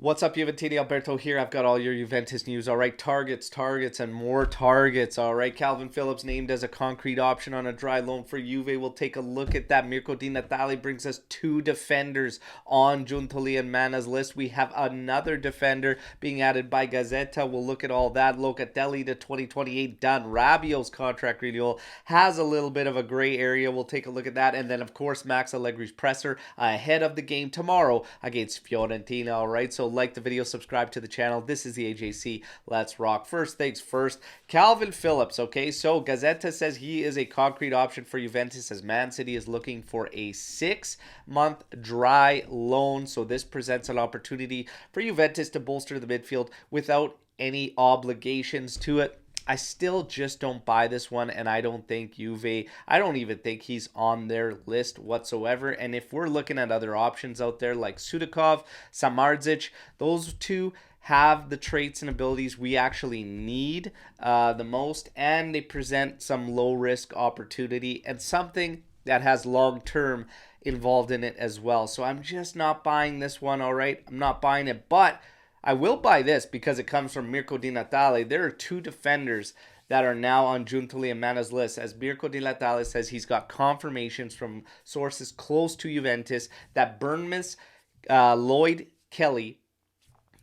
What's up, Juventini? Alberto here. I've got all your Juventus news. All right, targets, and more targets. All right, Calvin Phillips named as a concrete option on a dry loan for Juve. We'll take a look at that. Mirko Di Natale brings us two defenders on Giuntoli and Mana's list. We have another defender being added by Gazzetta. We'll look at all that. Locatelli to 2028 done. Rabiot's contract renewal has a little bit of a gray area. We'll take a look at that. And then, of course, Max Allegri's presser ahead of the game tomorrow against Fiorentina. All right, so like the video, subscribe to the channel. This is the AJC. Let's rock. First things first, Calvin Phillips. Okay, so Gazzetta says he is a concrete option for Juventus as Man City is looking for a 6-month dry loan. So this presents an opportunity for Juventus to bolster the midfield without any obligations to it. I still just don't buy this one, and I don't think I don't even think he's on their list whatsoever. And if we're looking at other options out there like Sudakov, Samardzic, those two have the traits and abilities we actually need the most, and they present some low-risk opportunity and something that has long-term involved in it as well. So I'm just not buying this one, all right? I'm not buying it, but I will buy this because it comes from Mirko Di Natale. There are two defenders that are now on Giuntoli and Mana's list. As Mirko Di Natale says, he's got confirmations from sources close to Juventus that Bournemouth's Lloyd Kelly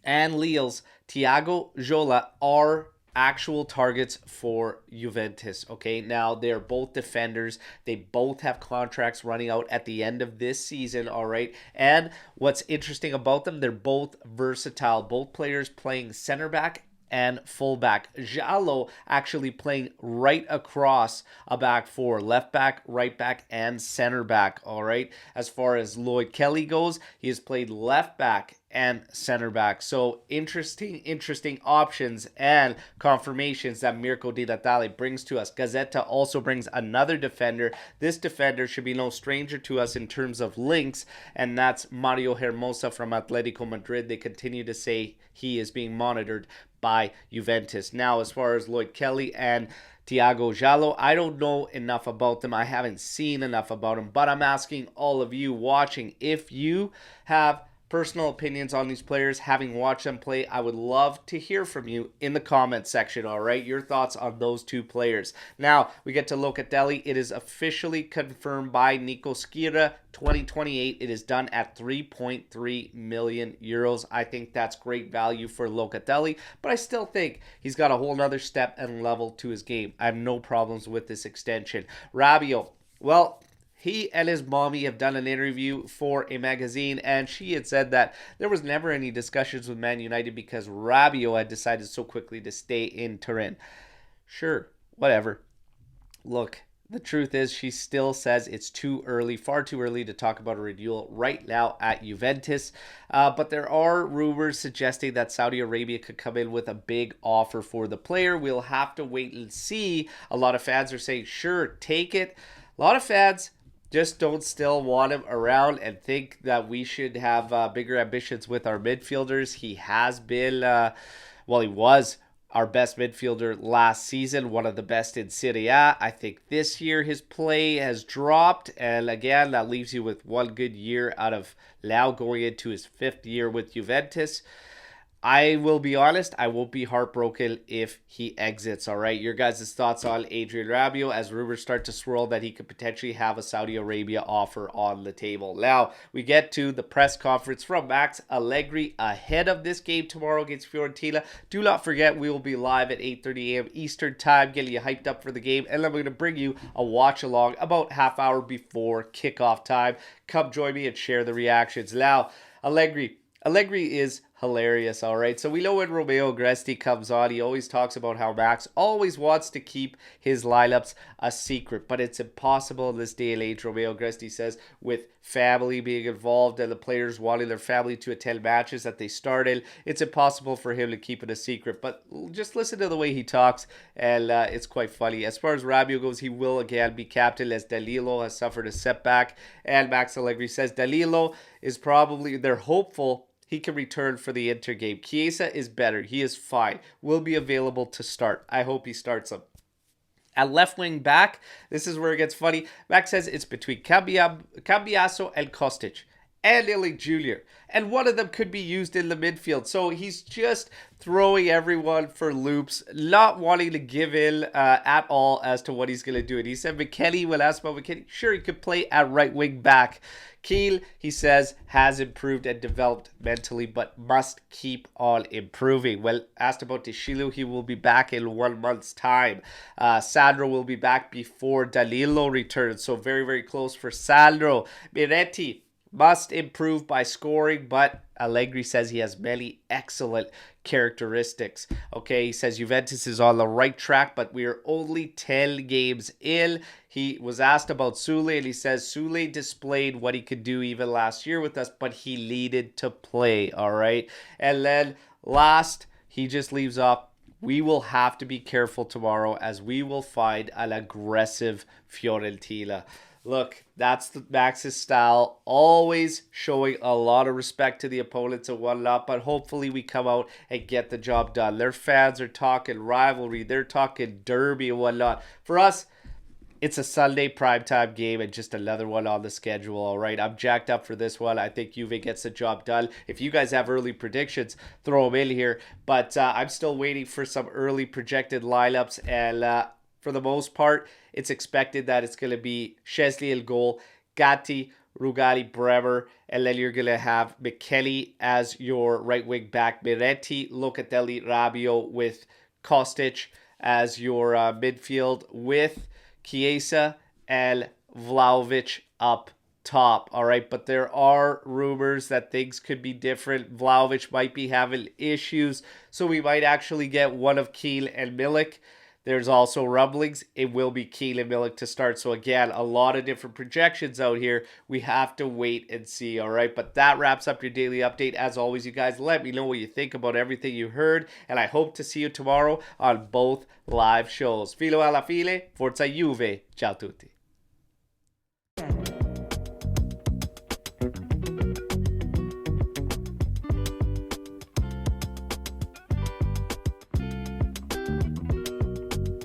and Lille's Thiago Jola are actual targets for Juventus. Okay, now they're both defenders. They both have contracts running out at the end of this season. All right, and what's interesting about them, they're both versatile. Both players playing center back and fullback. Jallo actually playing right across a back four, left back, right back, and center back. All right, as far as Lloyd Kelly goes, he has played left back and center back. So interesting options and confirmations that Mirko Di Natale brings to us. Gazzetta also brings another defender. This defender should be no stranger to us in terms of links, and that's Mario Hermosa from Atletico Madrid. They continue to say he is being monitored by Juventus. Now, as far as Lloyd Kelly and Thiago Jallo, I don't know enough about them. I haven't seen enough about them, but I'm asking all of you watching, if you have personal opinions on these players, having watched them play, I would love to hear from you in the comments section. All right, your thoughts on those two players. Now we get to Locatelli. It is officially confirmed by Nico Schira, 2028. It is done at 3.3 million euros. I think that's great value for Locatelli, but I still think he's got a whole nother step and level to his game. I have no problems with this extension. Rabiot, well, he and his mommy have done an interview for a magazine, and she had said that there was never any discussions with Man United because Rabiot had decided so quickly to stay in Turin. Sure, whatever. Look, the truth is she still says it's too early, far too early to talk about a renewal right now at Juventus. But there are rumors suggesting that Saudi Arabia could come in with a big offer for the player. We'll have to wait and see. A lot of fans are saying, sure, take it. A lot of fans just don't still want him around and think that we should have bigger ambitions with our midfielders. He has been, he was our best midfielder last season, one of the best in Serie A. I think this year his play has dropped, and again, that leaves you with one good year out of Lau going into his 5th year with Juventus. I will be honest, I won't be heartbroken if he exits, all right? Your guys' thoughts on Adrien Rabiot as rumors start to swirl that he could potentially have a Saudi Arabia offer on the table. Now, we get to the press conference from Max Allegri ahead of this game tomorrow against Fiorentina. Do not forget, we will be live at 8:30 a.m. Eastern Time, getting you hyped up for the game, and then we're going to bring you a watch-along about half hour before kickoff time. Come join me and share the reactions. Now, Allegri is hilarious, all right? So we know when Romeo Agresti comes on, he always talks about how Max always wants to keep his lineups a secret, but it's impossible in this day and age, Romeo Agresti says, with family being involved and the players wanting their family to attend matches that they started. It's impossible for him to keep it a secret, but just listen to the way he talks, and it's quite funny. As far as Rabiot goes, he will again be captain as Danilo has suffered a setback, and Max Allegri says Danilo is probably, they're hopeful he can return for the Inter game. Chiesa is better. He is fine. Will be available to start. I hope he starts him. At left wing back, this is where it gets funny. Max says it's between Cambiaso and Kostic. and Illich Jr. And one of them could be used in the midfield. So he's just throwing everyone for loops, not wanting to give in at all as to what he's going to do. And he said McKennie, when asked about McKennie, sure, he could play at right wing back. Kiel, he says, has improved and developed mentally, but must keep on improving. Well, asked about Deshilu, he will be back in 1 month's time. Sandro will be back before Danilo returns, so very, very close for Sandro. Miretti must improve by scoring, but Allegri says he has many excellent characteristics. Okay, he says Juventus is on the right track, but we are only 10 games in. He was asked about Sule, and he says Sule displayed what he could do even last year with us, but he needed to play, all right? And then last, he just leaves off, we will have to be careful tomorrow as we will find an aggressive Fiorentina. Look, that's Max's style, always showing a lot of respect to the opponents and whatnot, but hopefully we come out and get the job done. Their fans are talking rivalry, they're talking derby and whatnot. For us, it's a Sunday primetime game and just another one on the schedule, all right? I'm jacked up for this one. I think Juve gets the job done. If you guys have early predictions, throw them in here. But I'm still waiting for some early projected lineups, and for the most part, it's expected that it's going to be Szczesny in goal, Gatti, Rugali, Bremer, and then you're going to have McKennie as your right wing back, Miretti, Locatelli, Rabiot with Kostic as your midfield with Chiesa and Vlahovic up top. All right, but there are rumors that things could be different. Vlahovic might be having issues, so we might actually get one of Kiel and Milik. There's also rumblings it will be Kiel and Milik to start. So again, a lot of different projections out here. We have to wait and see, all right? But that wraps up your daily update. As always, you guys, let me know what you think about everything you heard. And I hope to see you tomorrow on both live shows. Filo alla file, Forza Juve. Ciao tutti.